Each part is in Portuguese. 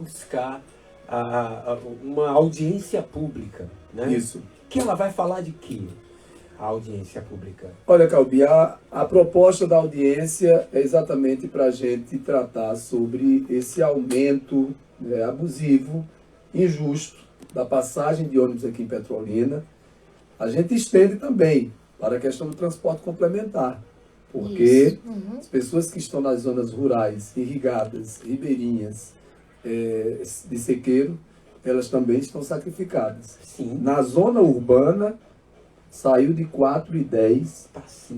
buscar uma audiência pública, né? Isso. Que ela vai falar de quê? A audiência pública. Olha, Calbi, a proposta da audiência é exatamente para a gente tratar sobre esse aumento abusivo, injusto, da passagem de ônibus aqui em Petrolina. A gente estende também para a questão do transporte complementar, porque as pessoas que estão nas zonas rurais, irrigadas, ribeirinhas, de sequeiro, elas também estão sacrificadas. Sim. Na zona urbana, saiu de R$ 4,10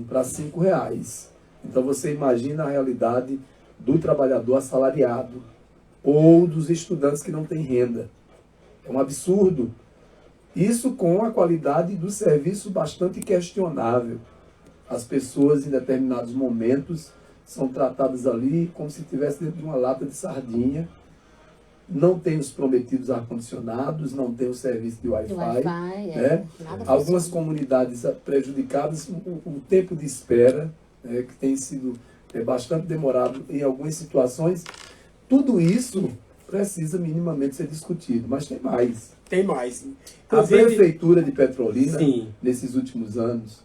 para R$ 5,00. Então você imagina a realidade do trabalhador assalariado ou dos estudantes que não têm renda. É um absurdo. Isso com a qualidade do serviço bastante questionável. As pessoas em determinados momentos são tratadas ali como se estivesse dentro de uma lata de sardinha. Não tem os prometidos ar-condicionados, não tem o serviço de Wi-Fi. Né? Algumas comunidades prejudicadas, o tempo de espera, que tem sido bastante demorado em algumas situações. Tudo isso precisa minimamente ser discutido, mas tem mais. Tem mais. A Prefeitura de Petrolina, sim, nesses últimos anos,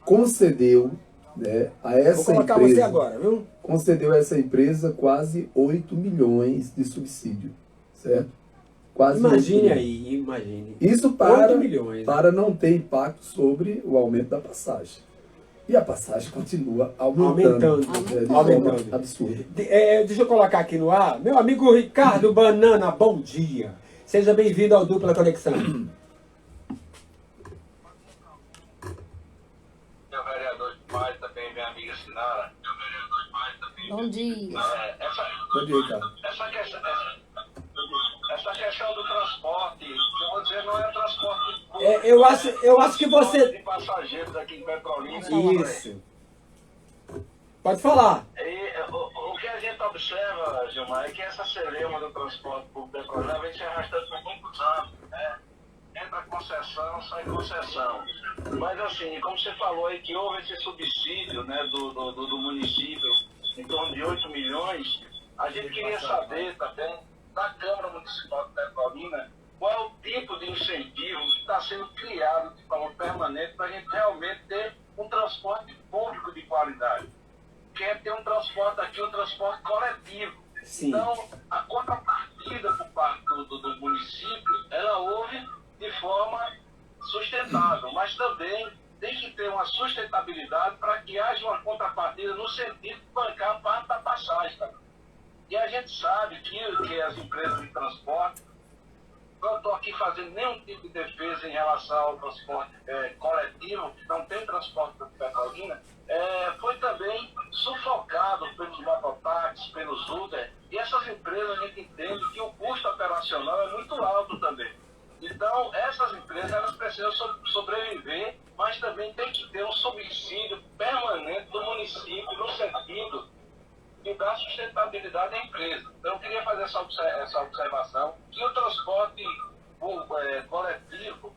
concedeu a essa Vou colocar empresa, você agora, viu? concedeu a essa empresa quase 8 milhões de subsídio, certo? Quase Imagine aí, imagine. Isso 8 milhões, para não ter impacto sobre o aumento da passagem. E a passagem continua aumentando. De forma absurda. Deixa eu colocar aqui no ar. Meu amigo Ricardo Banana, bom dia. Seja bem-vindo ao Dupla Conexão. Meu vereador de paz também, minha amiga Sinara. Meu vereador de paz também. Bom dia. Bom dia, Ricardo. Essa questão do transporte, eu vou dizer, não é transporte público. Eu acho que você... De passageiros aqui em Petrolina. Isso. Pode falar. E, o que a gente observa, Gilmar, é que essa celeuma do transporte público Petrolina vem se arrastando por muitos anos, né? Entra concessão, sai concessão. Mas assim, como você falou aí que houve esse subsídio, né, do município em torno de 8 milhões, a gente queria saber também da Câmara Municipal de Petrolina qual é o tipo de incentivo que está sendo criado de forma permanente para a gente realmente ter um transporte público de qualidade. Quer ter um transporte aqui, um transporte coletivo. Sim. Então, a contrapartida por parte do município, ela houve de forma sustentável, mas também tem que ter uma sustentabilidade para que haja uma contrapartida no sentido de bancar parte da passagem. Tá? E a gente sabe que as empresas de transporte, não estou aqui fazendo nenhum tipo de defesa em relação ao transporte coletivo, que não tem transporte para Petrolina, foi também sufocado pelos mototáxis, pelos Uber, e essas empresas a gente entende que o custo operacional é muito alto também. Então, essas empresas elas precisam sobreviver, mas também tem que ter um subsídio permanente do município no sentido de dar sustentabilidade à empresa. Então, eu queria fazer essa observação, que o transporte coletivo,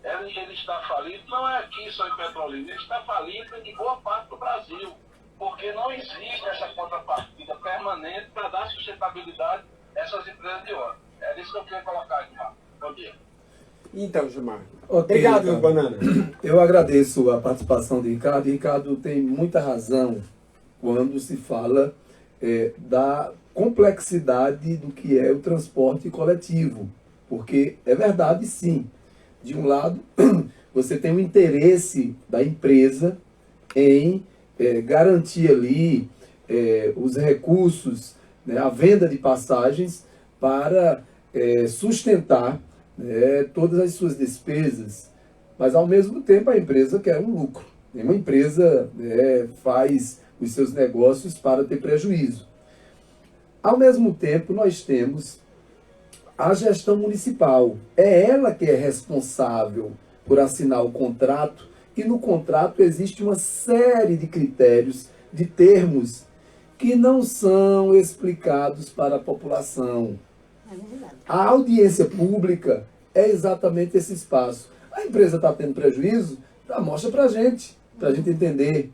ele está falido, não é aqui só em Petrolina, ele está falido em boa parte do Brasil, porque não existe essa contrapartida permanente para dar sustentabilidade a essas empresas de ônibus. É isso que eu queria colocar aqui, Marcos. Bom dia. Então, Gilmar. Okay, Obrigado, Ricardo. Banana. Eu agradeço a participação de Ricardo. Ricardo tem muita razão quando se fala da complexidade do que é o transporte coletivo. Porque é verdade, sim. De um lado, você tem o interesse da empresa em garantir ali os recursos, né, a venda de passagens para sustentar todas as suas despesas, mas ao mesmo tempo a empresa quer um lucro. Nenhuma empresa faz os seus negócios para ter prejuízo. Ao mesmo tempo, nós temos a gestão municipal. É ela que é responsável por assinar o contrato, e no contrato existe uma série de critérios, de termos, que não são explicados para a população. A audiência pública é exatamente esse espaço. A empresa está tendo prejuízo? Mostra para a gente entender.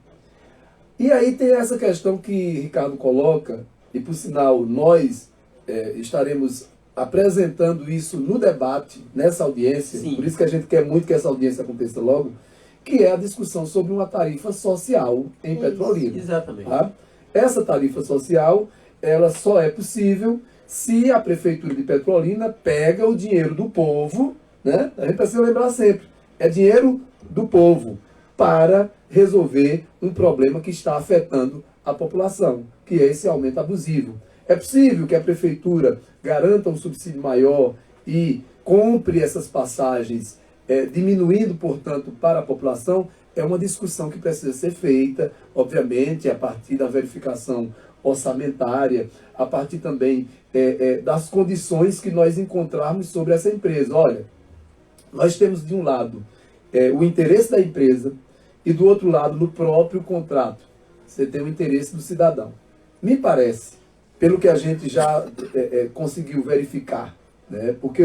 E aí tem essa questão que Ricardo coloca, e por sinal nós estaremos apresentando isso no debate, nessa audiência, Sim. por isso que a gente quer muito que essa audiência aconteça logo, que é a discussão sobre uma tarifa social em Petrolina. Exatamente. Tá? Essa tarifa social, ela só é possível se a Prefeitura de Petrolina pega o dinheiro do povo, né? A gente precisa lembrar sempre, é dinheiro do povo para resolver um problema que está afetando a população, que é esse aumento abusivo. É possível que a Prefeitura garanta um subsídio maior e compre essas passagens, diminuindo, portanto, para a população? É uma discussão que precisa ser feita, obviamente, a partir da verificação orçamentária, a partir também das condições que nós encontrarmos sobre essa empresa. Olha, nós temos de um lado o interesse da empresa e do outro lado, no próprio contrato, você tem o interesse do cidadão. Me parece, pelo que a gente já conseguiu verificar, né, porque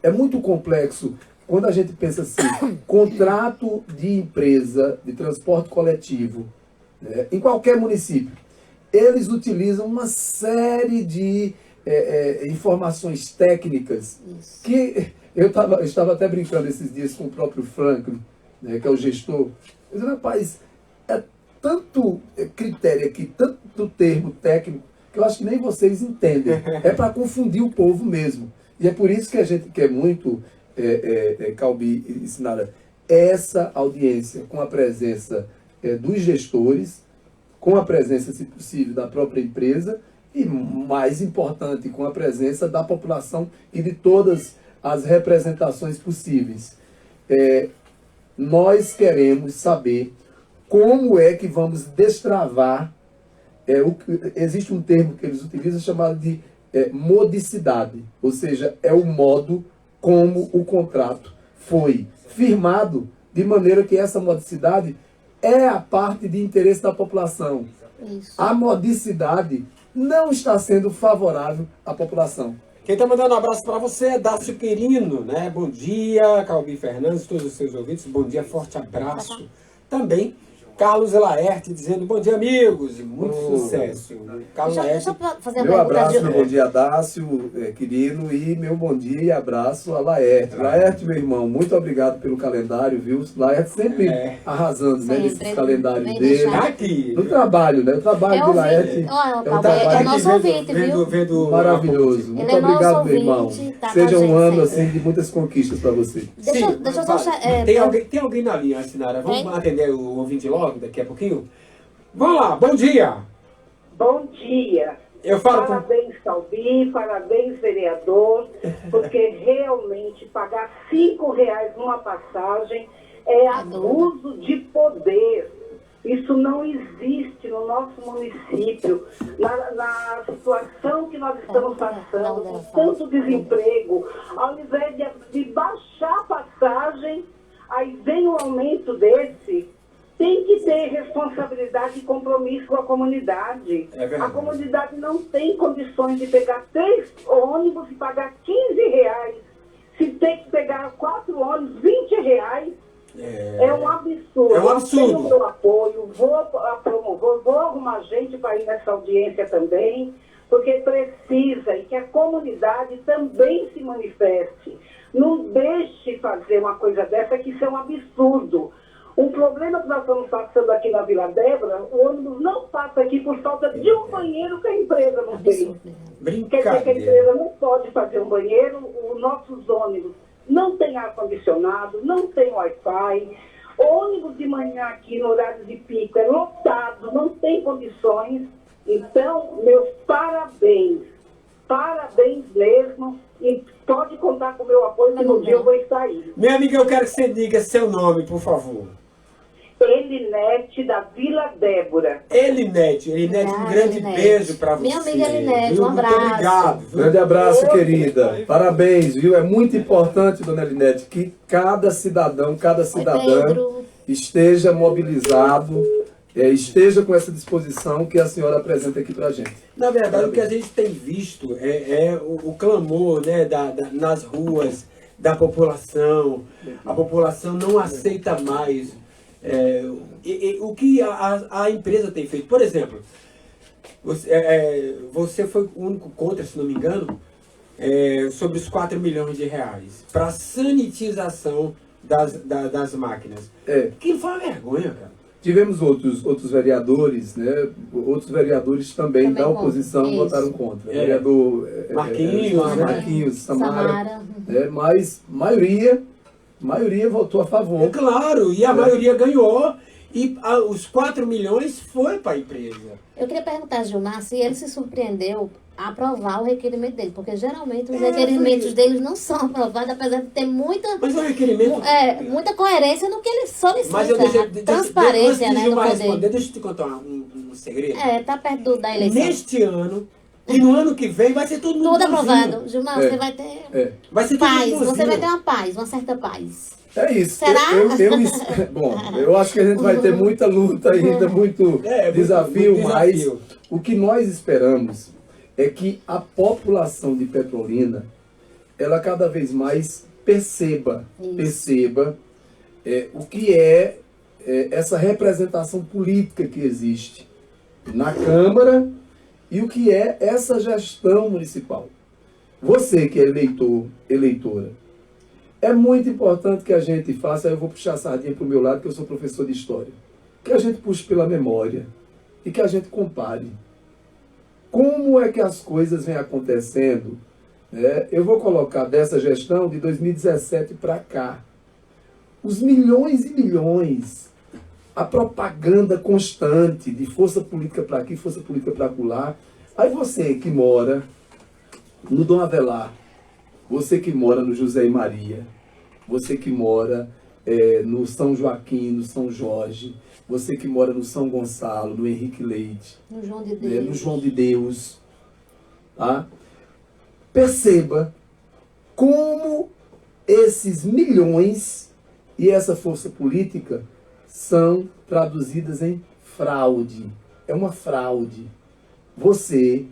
é muito complexo quando a gente pensa assim, contrato de empresa de transporte coletivo, né, em qualquer município, eles utilizam uma série de informações técnicas. Isso. Que eu estava até brincando esses dias com o próprio Franklin, né, que é o gestor. Eu disse, rapaz, é tanto critério aqui, tanto termo técnico, que eu acho que nem vocês entendem. É para confundir o povo mesmo. E é por isso que a gente quer muito, Calbi e Sinara, essa audiência com a presença dos gestores, com a presença, se possível, da própria empresa e, mais importante, com a presença da população e de todas as representações possíveis. Nós queremos saber como é que vamos destravar, existe um termo que eles utilizam chamado de modicidade, ou seja, é o modo como o contrato foi firmado, de maneira que essa modicidade é a parte de interesse da população. Isso. A modicidade não está sendo favorável à população. Quem está mandando um abraço para você é Dácio Querino, né? Bom dia, Calbi Fernandes, todos os seus ouvintes, bom dia, forte abraço. Também Carlos Laerte dizendo bom dia, amigos, muito sucesso. Carlos Deixa Laerte, eu fazer uma Meu pergunta abraço, de... meu bom dia a Dácio, querido, e meu bom dia e abraço a Laerte. Laerte, meu irmão, muito obrigado pelo calendário, viu? Laerte sempre arrasando, né, Sempre, nesses calendários bem dele. deixado. tá aqui. No trabalho, né? O trabalho do Laerte Olha, é um é trabalho nosso ouvinte, viu? Vendo maravilhoso. Muito Ele é nosso obrigado, meu irmão. ouvinte, tá com Seja a um gente ano sempre. assim de muitas conquistas para você. Deixa eu só... Tem alguém na linha, Sinara? Vamos Tem? atender o ouvinte logo, daqui a pouquinho? Vamos lá, bom dia. Bom dia. Eu falo com... Parabéns, Calbi, parabéns, vereador, porque realmente pagar R$5 numa passagem é abuso de poder. Isso não existe no nosso município. Na situação que nós estamos passando, com tanto desemprego, ao invés de baixar a passagem, aí vem um aumento desse. Tem que ter responsabilidade e compromisso com a comunidade. É verdade. A comunidade não tem condições de pegar 3 ônibus e pagar R$15. Se tem que pegar 4 ônibus, R$20. É um absurdo. É um absurdo. Eu tenho o meu apoio, vou arrumar gente para ir nessa audiência também, porque precisa e que a comunidade também se manifeste. Não deixe fazer uma coisa dessa, que isso é um absurdo. O problema que nós estamos passando aqui na Vila Débora, o ônibus não passa aqui por falta de um banheiro que a empresa não tem. Quer dizer que a Brincadeira. empresa não pode fazer um banheiro, os nossos ônibus não tem ar-condicionado, não tem Wi-Fi. Ônibus de manhã aqui no horário de pico é lotado, não tem condições. Então, meus parabéns. Parabéns mesmo. E pode contar com o meu apoio, que no dia eu vou estar aí. Minha amiga, eu quero que você diga seu nome, por favor. Elinete, da Vila Débora. Elinete, um grande Elinete. beijo pra você. Minha amiga Elinete, viu? um abraço. Muito obrigado. Viu? Grande abraço, querida. Parabéns, viu? É muito importante, dona Elinete, que cada cidadão, cada cidadã Pedro. esteja mobilizado, esteja com essa disposição que a senhora apresenta aqui pra gente. Na verdade, Parabéns. o que a gente tem visto é o clamor, né, nas ruas da população. A população não aceita mais o que a empresa tem feito. Por exemplo, você foi o único contra, se não me engano, sobre os 4 milhões de reais para sanitização das máquinas. Que foi uma vergonha, cara. Tivemos outros vereadores, né? Outros vereadores também da oposição contra. votaram contra. Vereador Marquinhos, Samara. Mas maioria votou a favor. Claro, e a maioria ganhou. E os 4 milhões foi para a empresa. Eu queria perguntar a Gilmar se ele se surpreendeu a aprovar o requerimento dele, porque geralmente os requerimentos deles não são aprovados, apesar de ter muita, Mas o requerimento... muita coerência no que ele solicita. Mas eu transparência, né, do poder. Responder, deixa eu te contar um segredo. Tá perto da eleição. Neste ano, e no ano que vem, vai ser todo mundo Tudo aprovado. bonzinho. Gilmar, você vai ter Vai ser paz, todo mundo você vai bonzinho. ter uma paz, uma certa paz. É isso. Será? Bom, eu acho que a gente vai ter muita luta ainda, muito desafio, muito mas desafio. o que nós esperamos é que a população de Petrolina, ela cada vez mais perceba o que é essa representação política que existe na Câmara e o que é essa gestão municipal. Você que é eleitora, é muito importante que a gente faça, eu vou puxar a sardinha para o meu lado, que eu sou professor de história, que a gente puxe pela memória e que a gente compare. Como é que as coisas vêm acontecendo? Eu vou colocar dessa gestão de 2017 para cá. Os milhões e milhões, a propaganda constante de força política para aqui, força política para acolá. Aí você que mora no Dom Avelar, você que mora no José e Maria, você que mora no São Joaquim, no São Jorge, você que mora no São Gonçalo, no Henrique Leite, No João de Deus. no João de Deus, tá? Perceba como esses milhões e essa força política são traduzidas em fraude. É uma fraude. Você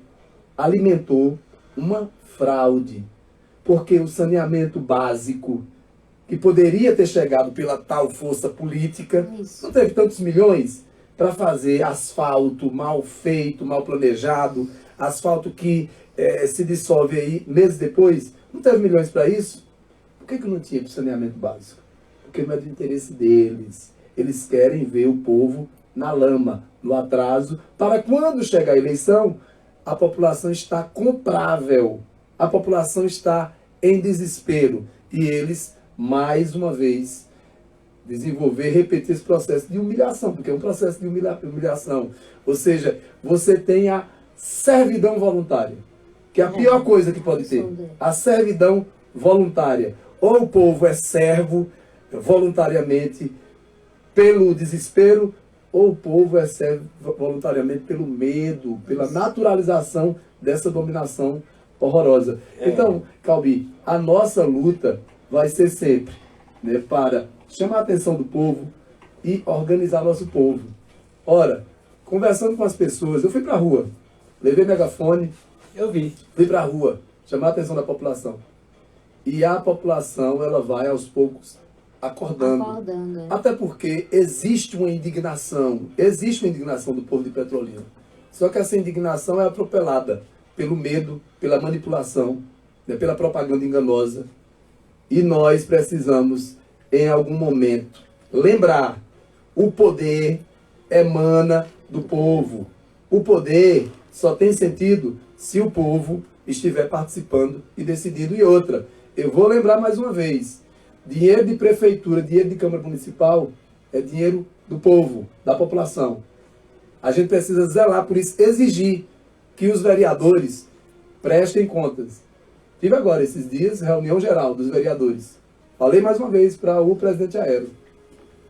alimentou uma fraude. Porque o saneamento básico, que poderia ter chegado pela tal força política, não teve tantos milhões para fazer asfalto mal feito, mal planejado, asfalto que se dissolve aí meses depois. Não teve milhões para isso? Por que não tinha para saneamento básico? Porque não é do interesse deles. Eles querem ver o povo na lama, no atraso, para quando chegar a eleição, a população está comprável. A população está em desespero. E eles, mais uma vez, repetir esse processo de humilhação, porque é um processo de humilhação. Ou seja, você tem a servidão voluntária, que é a pior coisa que pode ter. A servidão voluntária. Ou o povo é servo voluntariamente pelo desespero, ou o povo é servo voluntariamente pelo medo, pela naturalização dessa dominação horrorosa. Então, Calbi, a nossa luta vai ser sempre para chamar a atenção do povo e organizar nosso povo. Ora, conversando com as pessoas, eu fui para a rua, levei megafone, fui para a rua, chamar a atenção da população. E a população, ela vai aos poucos acordando. Até porque existe uma indignação do povo de Petrolina. Só que essa indignação é atropelada pelo medo, pela manipulação, pela propaganda enganosa. E nós precisamos, em algum momento, lembrar: o poder emana do povo. O poder só tem sentido se o povo estiver participando e decidindo. E outra, eu vou lembrar mais uma vez: dinheiro de prefeitura, dinheiro de Câmara Municipal é dinheiro do povo, da população. A gente precisa zelar por isso, exigir que os vereadores prestem contas. Tive agora, esses dias, reunião geral dos vereadores. Falei mais uma vez para o presidente Aero: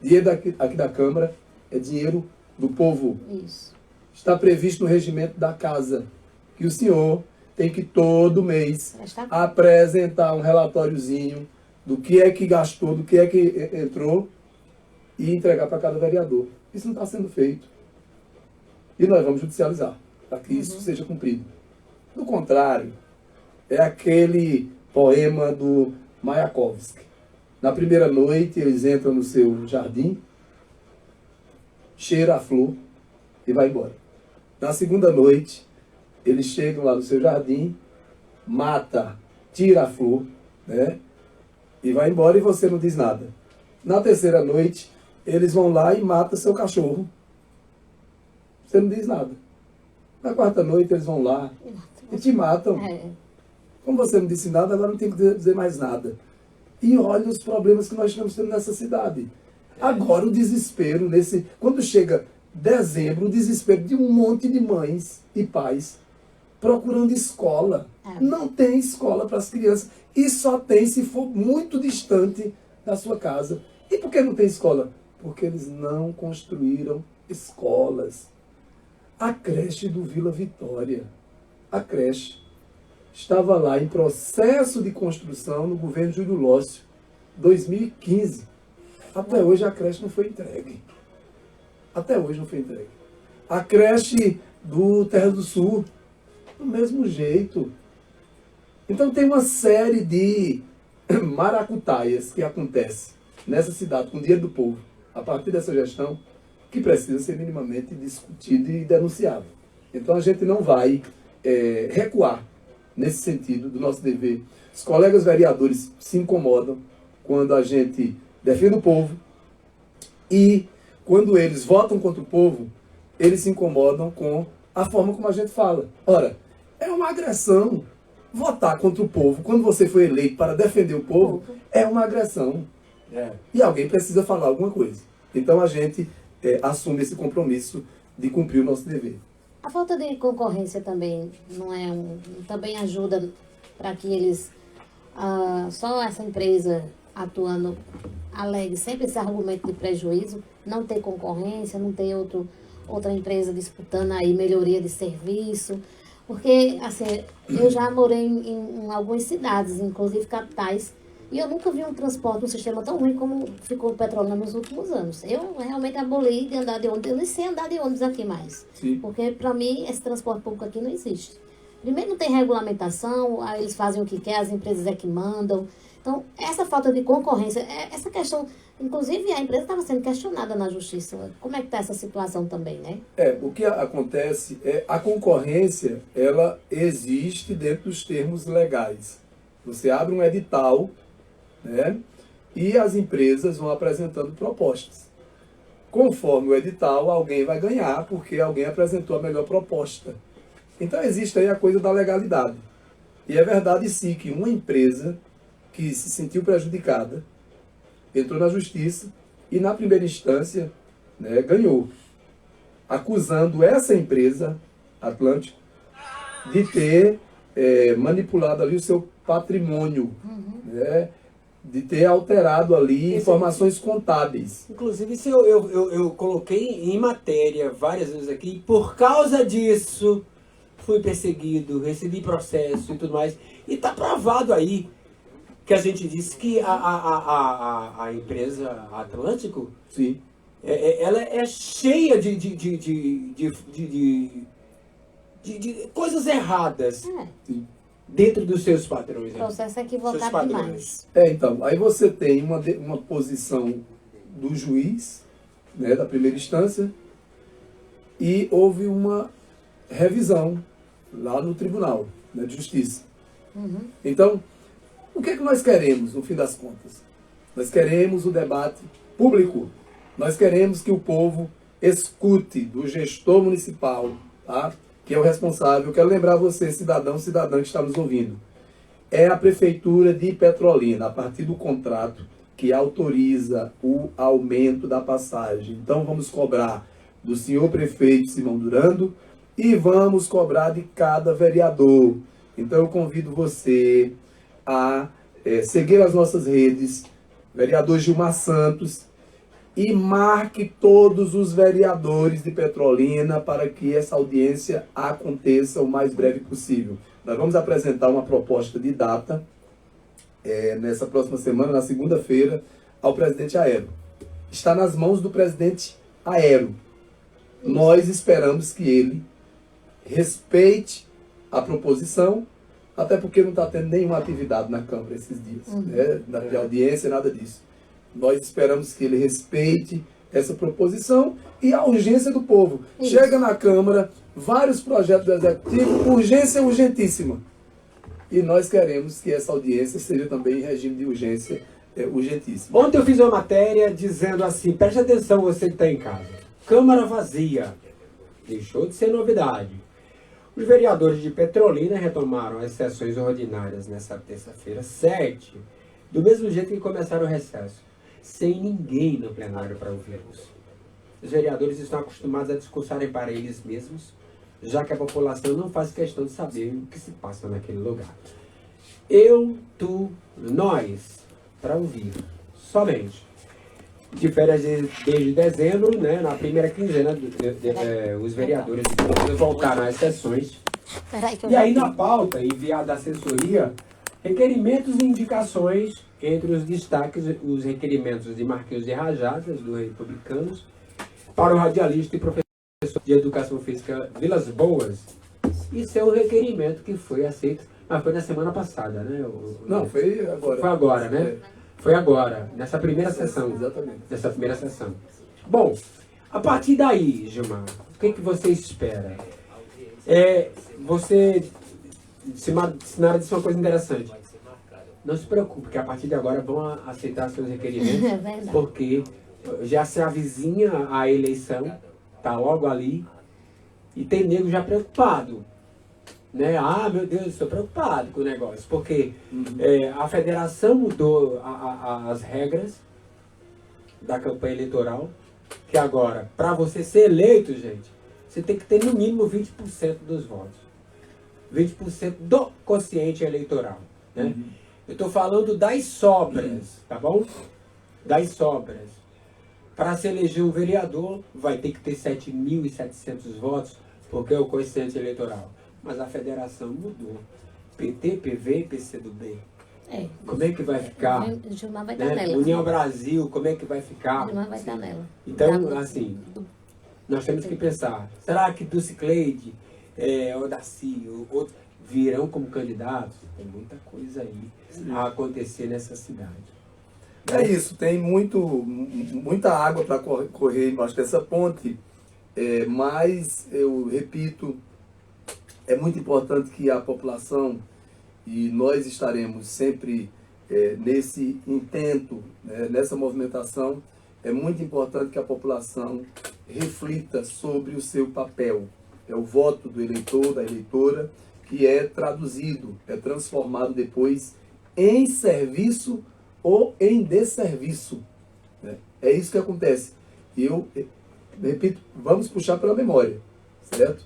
dinheiro aqui da Câmara é dinheiro do povo. Isso. Está previsto no regimento da casa que o senhor tem que todo mês apresentar um relatóriozinho do que é que gastou, do que é que entrou e entregar para cada vereador. Isso não está sendo feito. E nós vamos judicializar para que isso seja cumprido. Do contrário, é aquele poema do Mayakovsky. Na primeira noite, eles entram no seu jardim, cheira a flor e vai embora. Na segunda noite, eles chegam lá no seu jardim, mata, tira a flor, né? E vai embora e você não diz nada. Na terceira noite, eles vão lá e matam seu cachorro. Você não diz nada. Na quarta noite, eles vão lá e te matam. Como você não disse nada, agora não tem que dizer mais nada. E olha os problemas que nós estamos tendo nessa cidade. Agora o desespero, quando chega dezembro, o desespero de um monte de mães e pais procurando escola. Não tem escola para as crianças. E só tem se for muito distante da sua casa. E por que não tem escola? Porque eles não construíram escolas. A creche do Vila Vitória, a creche, estava lá em processo de construção no governo Júlio Lócio, 2015. Até hoje a creche não foi entregue. Até hoje não foi entregue. A creche do Terra do Sul, do mesmo jeito. Então tem uma série de maracutaias que acontece nessa cidade com o dinheiro do povo, a partir dessa gestão, que precisa ser minimamente discutido e denunciado. Então a gente não vai recuar nesse sentido do nosso dever. Os colegas vereadores se incomodam quando a gente defende o povo e quando eles votam contra o povo, eles se incomodam com a forma como a gente fala. Ora, é uma agressão. Votar contra o povo, quando você foi eleito para defender o povo, é uma agressão. E alguém precisa falar alguma coisa. Então a gente assume esse compromisso de cumprir o nosso dever. A falta de concorrência também não também ajuda para que eles só essa empresa atuando alegue sempre esse argumento de prejuízo, não ter concorrência, não ter outra empresa disputando aí melhoria de serviço. Porque, assim, eu já morei em algumas cidades, inclusive capitais, e eu nunca vi um transporte, um sistema tão ruim como ficou o Petrolina nos últimos anos. Eu realmente aboli de andar de ônibus, eu nem sei andar de ônibus aqui mais. Sim. Porque, para mim, esse transporte público aqui não existe. Primeiro, não tem regulamentação, aí eles fazem o que quer, as empresas é que mandam. Então, essa falta de concorrência, essa questão, inclusive a empresa estava sendo questionada na justiça. Como é que está essa situação também, né? O que acontece a concorrência, ela existe dentro dos termos legais. Você abre um edital, né, e as empresas vão apresentando propostas. Conforme o edital, alguém vai ganhar, porque alguém apresentou a melhor proposta. Então existe aí a coisa da legalidade. E é verdade sim que uma empresa que se sentiu prejudicada entrou na justiça e na primeira instância, né, ganhou, acusando essa empresa, Atlântico, de ter manipulado ali o seu patrimônio, né, de ter alterado ali informações contábeis. Inclusive, isso eu coloquei em matéria várias vezes aqui, e por causa disso fui perseguido, recebi processo e tudo mais. E está provado aí que a gente disse que a empresa Atlântico, Sim. Ela é cheia de coisas erradas dentro dos seus patrões. O processo é equivocado demais. Então, aí você tem uma posição do juiz, né, da primeira instância, e houve uma revisão lá no Tribunal, né, de Justiça. Então, o que é que nós queremos, no fim das contas? Nós queremos o debate público. Nós queremos que o povo escute do gestor municipal, tá? Que é o responsável. Eu quero lembrar você, cidadão que está nos ouvindo. É a Prefeitura de Petrolina, a partir do contrato, que autoriza o aumento da passagem. Então, vamos cobrar do senhor prefeito Simão Durando e vamos cobrar de cada vereador. Então, eu convido você a seguir as nossas redes, vereador Gilmar Santos, e marque todos os vereadores de Petrolina para que essa audiência aconteça o mais breve possível. Nós vamos apresentar uma proposta de data nessa próxima semana, na segunda-feira, ao presidente Aero. Está nas mãos do presidente Aero. Nós esperamos que ele respeite a proposição, até porque não está tendo nenhuma atividade na Câmara esses dias, né? De audiência, nada disso. Nós esperamos que ele respeite essa proposição e a urgência do povo. Isso. Chega na Câmara, vários projetos do Executivo, urgência urgentíssima. E nós queremos que essa audiência seja também em regime de urgência urgentíssima. Ontem eu fiz uma matéria dizendo assim, preste atenção você que está em casa. Câmara vazia. Deixou de ser novidade. Os vereadores de Petrolina retomaram as sessões ordinárias nessa terça-feira, 7, do mesmo jeito que começaram o recesso, sem ninguém no plenário para ouvi-los. Os vereadores estão acostumados a discursarem para eles mesmos, já que a população não faz questão de saber o que se passa naquele lugar. Eu, tu, nós, para ouvir, somente. De férias desde dezembro, né, na primeira quinzena, os vereadores voltaram às sessões. E aí na pauta enviada à assessoria, requerimentos e indicações, entre os destaques, os requerimentos de Marquinhos de Rajadas, do Republicanos, para o radialista e professor de Educação Física Vilas Boas. Isso é um requerimento que foi aceito, mas foi na semana passada, né? Não, foi agora. Foi agora, né? Foi agora, nessa primeira sessão. Exatamente. Nessa primeira sessão. Bom, a partir daí, Gilmar, o que você espera? Você, Sinara disse uma coisa interessante. Não se preocupe, porque a partir de agora vão aceitar seus requerimentos, É verdade. porque já se avizinha a eleição, tá logo ali, e tem nego já preocupado. Né? Ah, meu Deus, estou preocupado com o negócio, porque a federação mudou as regras da campanha eleitoral, que agora, para você ser eleito, gente, você tem que ter no mínimo 20% dos votos. 20% do quociente eleitoral. Né? Eu estou falando das sobras, tá bom? Das sobras. Para se eleger um vereador, vai ter que ter 7.700 votos, porque é o quociente eleitoral. Mas a federação mudou. PT, PV e PCdoB. Como é que vai ficar? Gilmar vai Né? estar nela. União Brasil, como é que vai ficar? Gilmar vai estar nela. Então, assim, nós temos que pensar, será que Dulce Cleide, Odaci, outros virão como candidatos? Tem muita coisa aí a acontecer nessa cidade. É isso, tem muita água para correr embaixo dessa ponte, mas eu repito, é muito importante que a população, e nós estaremos sempre nesse intento, nessa movimentação, é muito importante que a população reflita sobre o seu papel. É o voto do eleitor, da eleitora, que é traduzido, é transformado depois em serviço ou em desserviço. Né? É isso que acontece. E eu repito, vamos puxar pela memória, certo?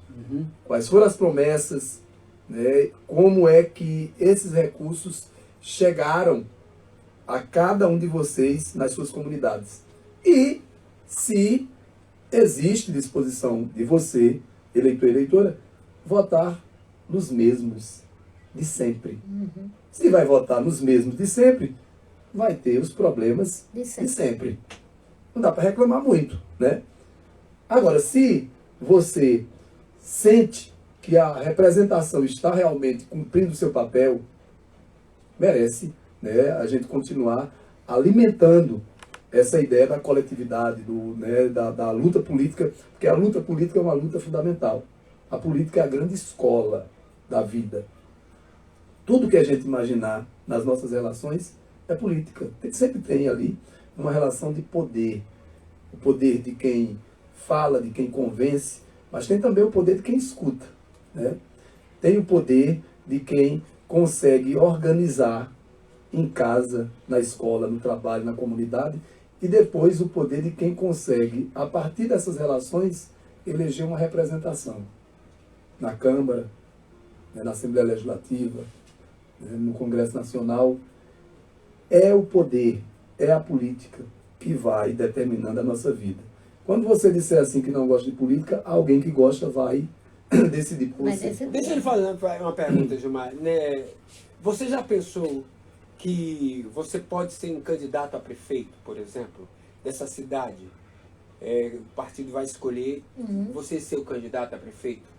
Quais foram as promessas, né? Como é que esses recursos chegaram a cada um de vocês nas suas comunidades. E se existe disposição de você, eleitor e eleitora, votar nos mesmos de sempre. Se vai votar nos mesmos de sempre, vai ter os problemas de sempre. Não dá para reclamar muito, né? Agora, se você sente que a representação está realmente cumprindo o seu papel, merece, né, a gente continuar alimentando essa ideia da coletividade, da luta política, porque a luta política é uma luta fundamental. A política é a grande escola da vida. Tudo que a gente imaginar nas nossas relações é política. Sempre tem ali uma relação de poder. O poder de quem fala, de quem convence, mas tem também o poder de quem escuta. Né? Tem o poder de quem consegue organizar em casa, na escola, no trabalho, na comunidade, e depois o poder de quem consegue, a partir dessas relações, eleger uma representação na Câmara, na Assembleia Legislativa, no Congresso Nacional. É o poder, é a política que vai determinando a nossa vida. Quando você disser assim que não gosta de política, alguém que gosta vai decidir por você. Deixa eu fazer uma pergunta, Gilmar. Né? Você já pensou que você pode ser um candidato a prefeito, por exemplo, dessa cidade? O partido vai escolher você ser o candidato a prefeito?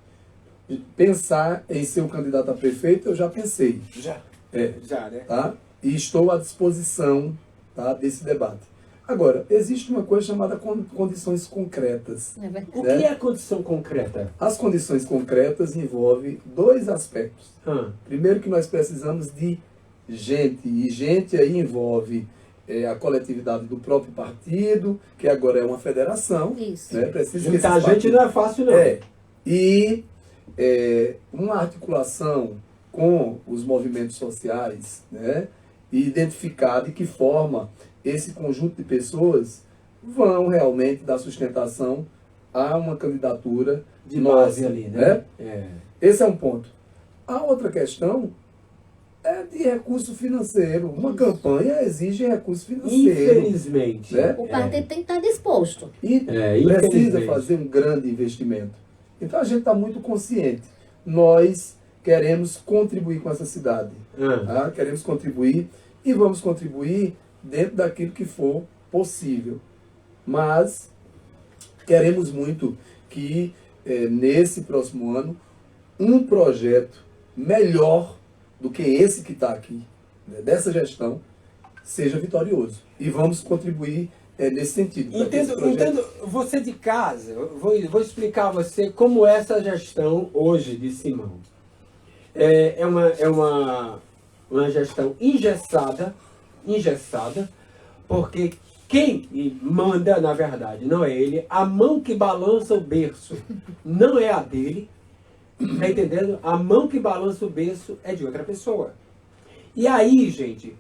Pensar em ser um candidato a prefeito, eu já pensei. Já? É. Já, né? Tá? E estou à disposição, tá, desse debate. Agora, existe uma coisa chamada condições concretas. É verdade. O que é condição concreta? As condições concretas envolvem dois aspectos. Primeiro, que nós precisamos de gente, e gente aí envolve a coletividade do próprio partido, que agora é uma federação. Isso. Né? Precisa que Juntar esses gente partidos- não é fácil, não. E uma articulação com os movimentos sociais, né? E identificar de que forma esse conjunto de pessoas vão realmente dar sustentação a uma candidatura De base ali, né? Esse é um ponto. A outra questão é de recurso financeiro. Uma campanha exige recurso financeiro. Infelizmente. Né? O partido tem que estar disposto. E precisa infelizmente. fazer um grande investimento. Então a gente está muito consciente. Nós queremos contribuir com essa cidade. Tá? Queremos contribuir e vamos contribuir dentro daquilo que for possível. Mas queremos muito que nesse próximo ano um projeto melhor do que esse que está aqui, né, dessa gestão, seja vitorioso. E vamos contribuir nesse sentido. para que esse projeto- Entendo, você de casa, eu vou explicar a você como é essa gestão hoje de Simão. É uma gestão engessada, porque quem manda, na verdade, não é ele. A mão que balança o berço não é a dele. Tá entendendo? A mão que balança o berço é de outra pessoa. E aí, gente,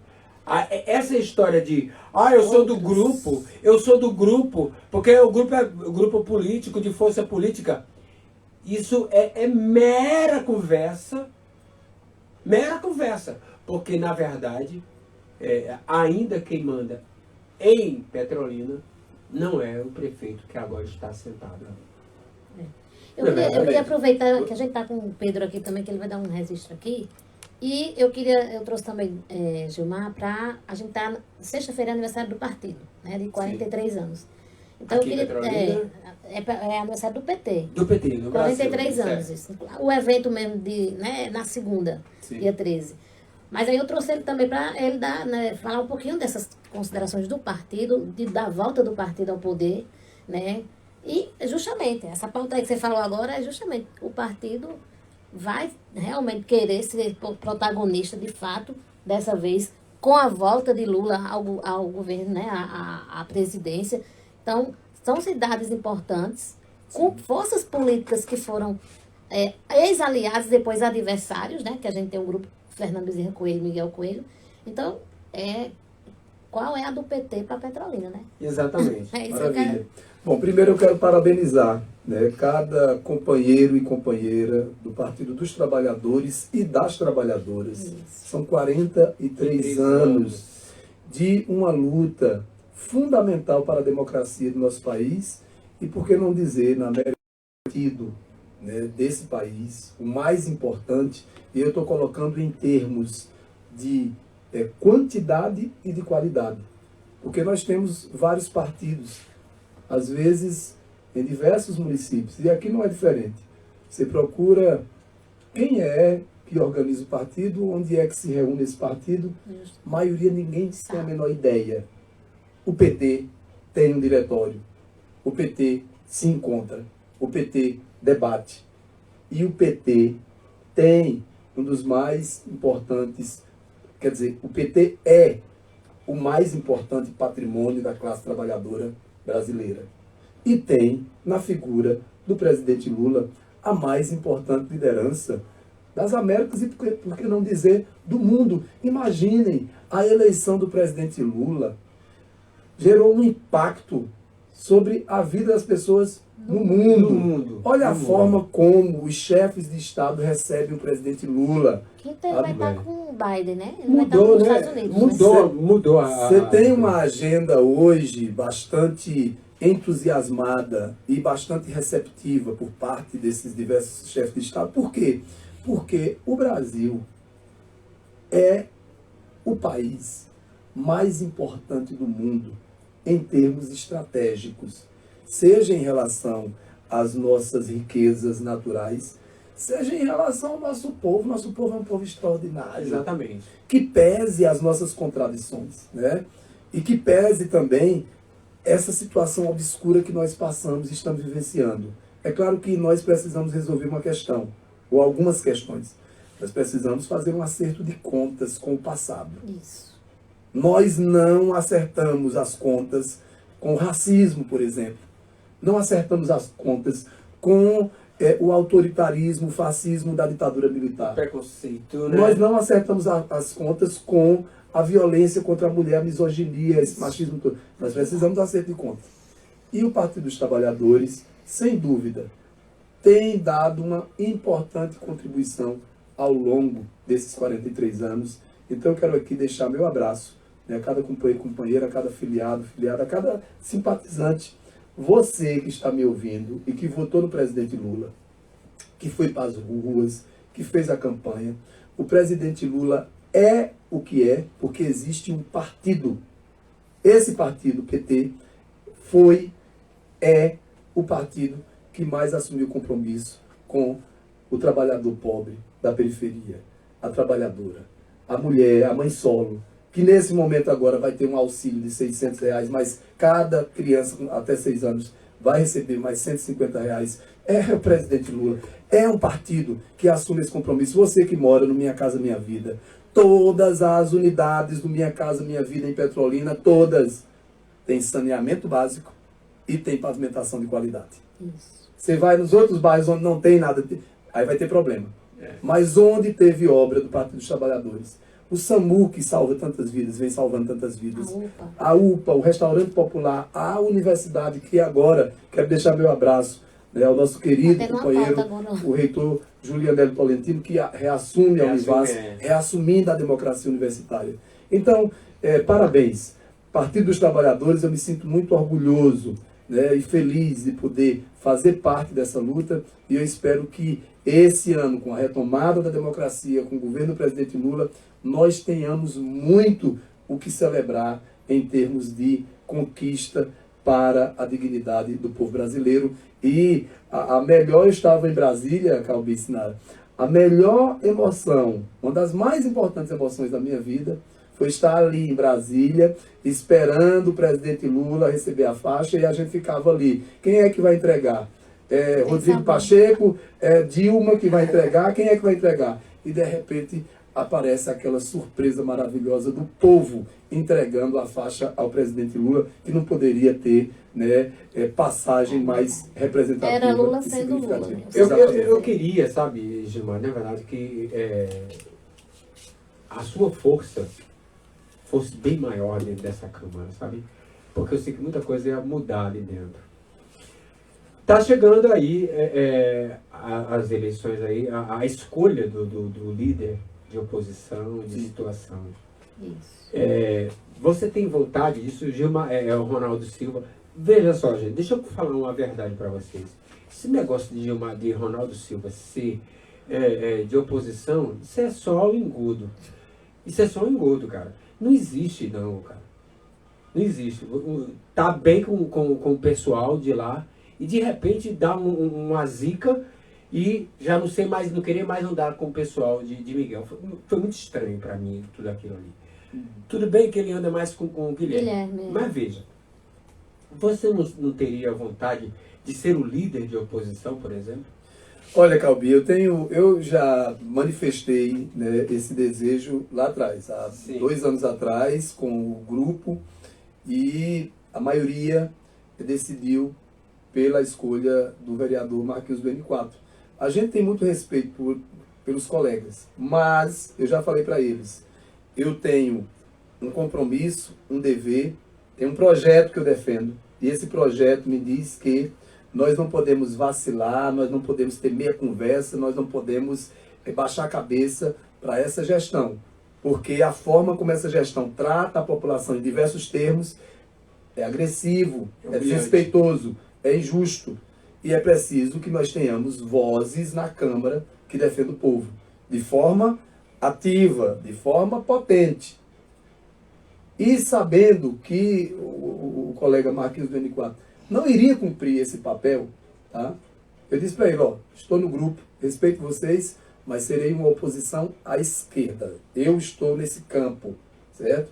essa história de eu sou do grupo, porque o grupo é grupo político, de força política, isso é mera conversa, porque na verdade, ainda quem manda em Petrolina não é o prefeito que agora está sentado. Eu queria aproveitar que a gente está com o Pedro aqui também, que ele vai dar um registro aqui. E eu trouxe também, Gilmar, para a gente estar sexta-feira é aniversário do partido, né, de 43 anos. Então Aqui eu em queria. Petrolina? É aniversário do PT. Do PT, no Brasil. 43 anos, certo. isso. O evento mesmo na segunda, Sim. dia 13. Mas aí eu trouxe ele também para ele falar um pouquinho dessas considerações do partido, da volta do partido ao poder, né? E justamente, essa pauta aí que você falou agora é justamente o partido vai realmente querer ser protagonista de fato, dessa vez, com a volta de Lula ao governo, né? à presidência. Então, são cidades importantes, com forças políticas que foram ex-aliados, depois adversários, né? Que a gente tem um grupo, Fernando Bezerra Coelho, Miguel Coelho. Então, qual é a do PT para Petrolina, né? Exatamente. É isso que eu Maravilha. quero. Bom, primeiro eu quero parabenizar, né, cada companheiro e companheira do Partido dos Trabalhadores e das Trabalhadoras. Isso. São 43 anos de uma luta fundamental para a democracia do nosso país e, por que não dizer, na América do Sul, né, desse país, o mais importante, e eu estou colocando em termos de quantidade e de qualidade. Porque nós temos vários partidos, às vezes em diversos municípios, e aqui não é diferente. Você procura quem é que organiza o partido, onde é que se reúne esse partido, a maioria ninguém tem a menor ideia. O PT tem um diretório, o PT se encontra, o PT debate, e o PT tem um dos mais importantes, quer dizer, o PT é o mais importante patrimônio da classe trabalhadora brasileira. E tem, na figura do presidente Lula, a mais importante liderança das Américas e, por que não dizer, do mundo. Imaginem, a eleição do presidente Lula gerou um impacto sobre a vida das pessoas no mundo. Olha a forma como os chefes de Estado recebem o presidente Lula. Que vai estar com o Biden, né? Ele Mudou, vai estar né? nos Estados Unidos. Mudou. Você tem uma agenda hoje bastante entusiasmada e bastante receptiva por parte desses diversos chefes de Estado. Por quê? Porque o Brasil é o país mais importante do mundo em termos estratégicos, seja em relação às nossas riquezas naturais, seja em relação ao nosso povo. Nosso povo é um povo extraordinário. Exatamente. Que pese as nossas contradições, né? E que pese também essa situação obscura que nós passamos e estamos vivenciando. É claro que nós precisamos resolver uma questão, ou algumas questões. Nós precisamos fazer um acerto de contas com o passado. Isso. Nós não acertamos as contas com o racismo, por exemplo. Não acertamos as contas com o autoritarismo, o fascismo da ditadura militar. Preconceito, né? Nós não acertamos as contas com a violência contra a mulher, a misoginia, esse machismo todo. Nós precisamos de acerto de contas. E o Partido dos Trabalhadores, sem dúvida, tem dado uma importante contribuição ao longo desses 43 anos. Então eu quero aqui deixar meu abraço, né, a cada companheiro, companheira, a cada filiado, filiada, a cada simpatizante. Você que está me ouvindo e que votou no presidente Lula, que foi para as ruas, que fez a campanha, o presidente Lula é o que é, porque existe um partido. Esse partido, PT, é o partido que mais assumiu compromisso com o trabalhador pobre da periferia, a trabalhadora, a mulher, a mãe solo, que nesse momento agora vai ter um auxílio de R$600, mas cada criança até 6 anos vai receber mais R$150. É o presidente Lula. É um partido que assume esse compromisso. Você que mora no Minha Casa Minha Vida, todas as unidades do Minha Casa Minha Vida em Petrolina, todas têm saneamento básico e tem pavimentação de qualidade. Isso. Você vai nos outros bairros onde não tem nada, aí vai ter problema. Mas onde teve obra do Partido dos Trabalhadores, o SAMU, que salva tantas vidas, vem salvando tantas vidas. A UPA, o Restaurante Popular, a Universidade, que agora, quero deixar meu abraço, né, ao nosso querido companheiro, o reitor Julianelli Tolentino, que reassume a Univas, reassumindo a democracia universitária. Então, parabéns. Partido dos Trabalhadores, eu me sinto muito orgulhoso, né, e feliz de poder fazer parte dessa luta, e eu espero que esse ano, com a retomada da democracia, com o governo do presidente Lula, nós tenhamos muito o que celebrar em termos de conquista para a dignidade do povo brasileiro. E a melhor, eu estava em Brasília, Calbice, a melhor emoção, uma das mais importantes emoções da minha vida, foi estar ali em Brasília, esperando o presidente Lula receber a faixa, e a gente ficava ali. Quem é que vai entregar? Rodrigo Pacheco, Dilma que vai entregar, quem é que vai entregar? E de repente aparece aquela surpresa maravilhosa do povo entregando a faixa ao presidente Lula, que não poderia ter, né, passagem mais representativa. Era Lula e sendo Lula. Eu queria, sabe, Gilmar, na verdade, que a sua força fosse bem maior dentro dessa Câmara, sabe? Porque eu sei que muita coisa ia mudar ali dentro. Está chegando aí as eleições aí, a escolha do líder de oposição, de situação. Isso. Você tem vontade disso, Gilmar, o Ronaldo Silva. Veja só, gente, deixa eu falar uma verdade para vocês. Esse negócio de Ronaldo Silva ser de oposição, isso é só um engodo. Isso é só um engodo, cara. Não existe, não, cara. Não existe. Tá bem com o pessoal de lá, e de repente dá uma zica e já não sei mais, não queria mais andar com o pessoal de Miguel. Foi muito estranho para mim tudo aquilo ali. Tudo bem que ele anda mais com o Guilherme. Mas veja, você não teria vontade de ser o líder de oposição, por exemplo? Olha, Calbi, eu já manifestei, né, esse desejo lá atrás, há 2 anos atrás, com o grupo, e a maioria decidiu pela escolha do vereador Marquinhos Beniquato. A gente tem muito respeito pelos colegas, mas eu já falei para eles, eu tenho um compromisso, um dever, tem um projeto que eu defendo, e esse projeto me diz que nós não podemos vacilar, nós não podemos ter meia conversa, nós não podemos baixar a cabeça para essa gestão, porque a forma como essa gestão trata a população em diversos termos é agressivo, é desrespeitoso, é injusto, e é preciso que nós tenhamos vozes na Câmara que defendam o povo, de forma ativa, de forma potente. E sabendo que o colega Marquinhos Beniquato não iria cumprir esse papel, tá? Eu disse para ele, estou no grupo, respeito vocês, mas serei uma oposição à esquerda. Eu estou nesse campo, certo?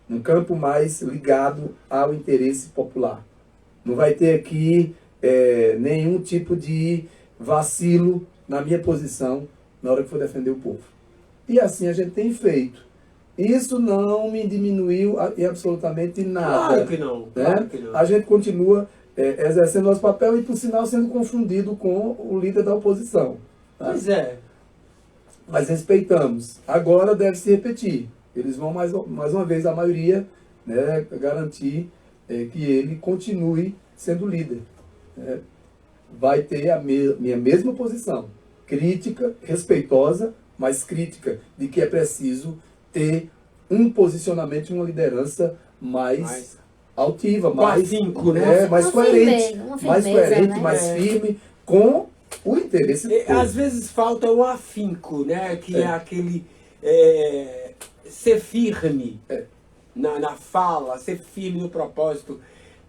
um campo mais ligado ao interesse popular. Não vai ter aqui nenhum tipo de vacilo na minha posição na hora que for defender o povo. E assim a gente tem feito. Isso não me diminuiu em absolutamente nada. Claro que não, Né? claro que não. A gente continua exercendo nosso papel e, por sinal, sendo confundido com o líder da oposição. Tá? Pois é. Mas respeitamos. Agora deve se repetir. Eles vão, mais uma vez, a maioria, né, garantir que ele continue sendo líder. Né? Vai ter a minha mesma posição. Crítica, respeitosa, mas crítica de que é preciso ter um posicionamento e uma liderança mais altiva, mais, afinco, né? mais Uma coerente, firmeza, mais coerente, né? mais firme com o interesse do povo. Às vezes falta o afinco, né? Que é aquele ser firme na fala, ser firme no propósito,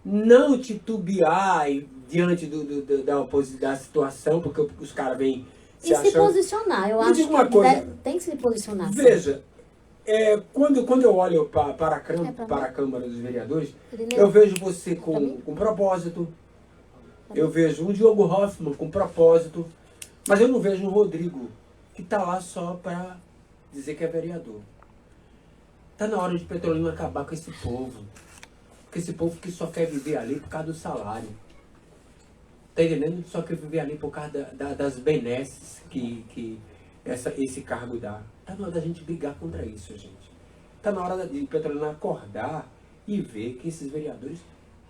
não titubear diante da situação, porque os caras vêm Se posicionar, eu Me acho diga uma que coisa. tem que se posicionar. sim. Veja, quando eu olho para a Câmara dos Vereadores, eu vejo você com propósito, eu vejo um Diogo Hoffmann com propósito, mas eu não vejo um Rodrigo que está lá só para dizer que é vereador. Está na hora de Petrolina acabar com esse povo. Com esse povo que só quer viver ali por causa do salário. Tá entendendo? Só quer viver ali por causa das benesses que esse cargo dá. Tá na hora da gente brigar contra isso, gente. Tá na hora de Petrolina acordar e ver que esses vereadores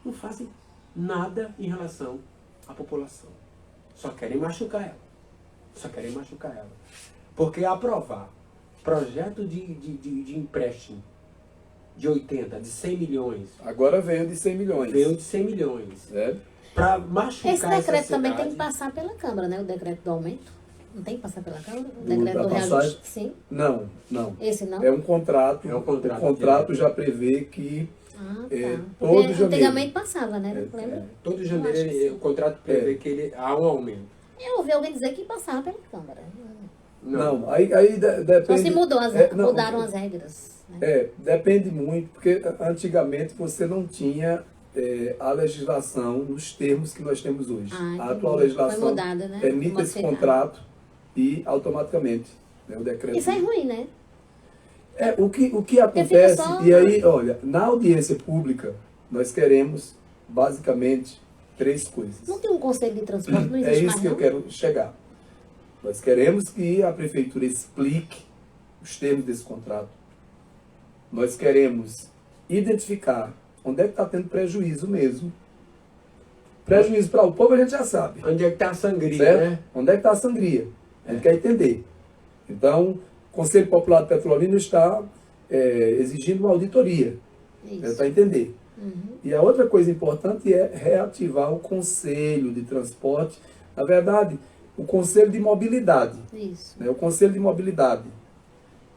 não fazem nada em relação à população. Só querem machucar ela. Só querem machucar ela. Porque aprovar projeto de empréstimo de 80, de 100 milhões. Agora veio de 100 milhões. Veio de 100 milhões. Né? Para machucar Esse decreto essa também cidade. tem que passar pela Câmara, né? O decreto do aumento. Não tem que passar pela Câmara? O Da decreto do passagem? reajuste? Sim. Não, não. Esse não? É um contrato. É um contrato. O contrato já prevê que Ah, É, tá. todo Porque janeiro. antigamente passava, né? Lembra? Todo Eu janeiro acho que sim. o contrato prevê que há um aumento. Eu ouvi alguém dizer que passava pela Câmara. Não, aí depende. Só se mudou não, mudaram as regras. Né? Depende muito, porque antigamente você não tinha a legislação nos termos que nós temos hoje. Ah, A atual entendi. legislação Foi mudada, né? permite esse Modificada. contrato e automaticamente, né, o decreto. Isso é ruim, né? O que acontece, fica só- e aí, olha, na audiência pública, nós queremos basicamente 3 coisas. Não tem um conselho de transporte, não É existe isso mais, que eu não? quero chegar. Nós queremos que a prefeitura explique os termos desse contrato. Nós queremos identificar onde é que está tendo prejuízo mesmo. Prejuízo para o povo a gente já sabe. Onde é que está a sangria, Certo? né? Onde é que está a sangria? A gente quer entender. Então, o Conselho Popular de Petrolina está exigindo uma auditoria. Isso. Para entender. Uhum. E a outra coisa importante é reativar o Conselho de Transporte. Na verdade, o Conselho de Mobilidade. Isso. Né? O Conselho de Mobilidade.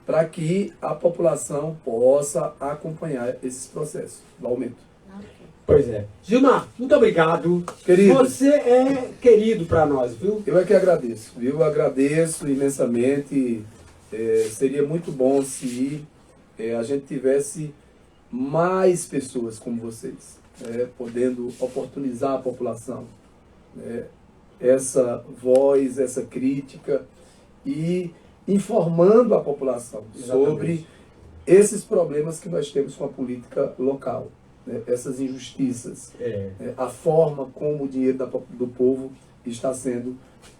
Para que a população possa acompanhar esses processos do aumento. Ok. Pois é. Gilmar, muito obrigado. Querido. Você é querido para nós, viu? Eu é que agradeço, viu? Eu agradeço imensamente. Seria muito bom se a gente tivesse mais pessoas como vocês, podendo oportunizar a população. Essa voz, essa crítica e informando a população Exatamente. sobre esses problemas que nós temos com a política local, né? Essas injustiças. A forma como o dinheiro do povo está sendo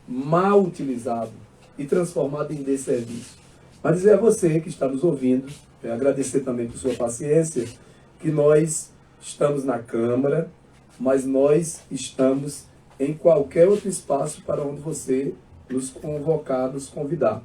mal utilizado e transformado em desserviço. Mas dizer a você que está nos ouvindo, agradecer também por sua paciência, que nós estamos na Câmara, mas nós estamos em qualquer outro espaço para onde você nos convocar, nos convidar.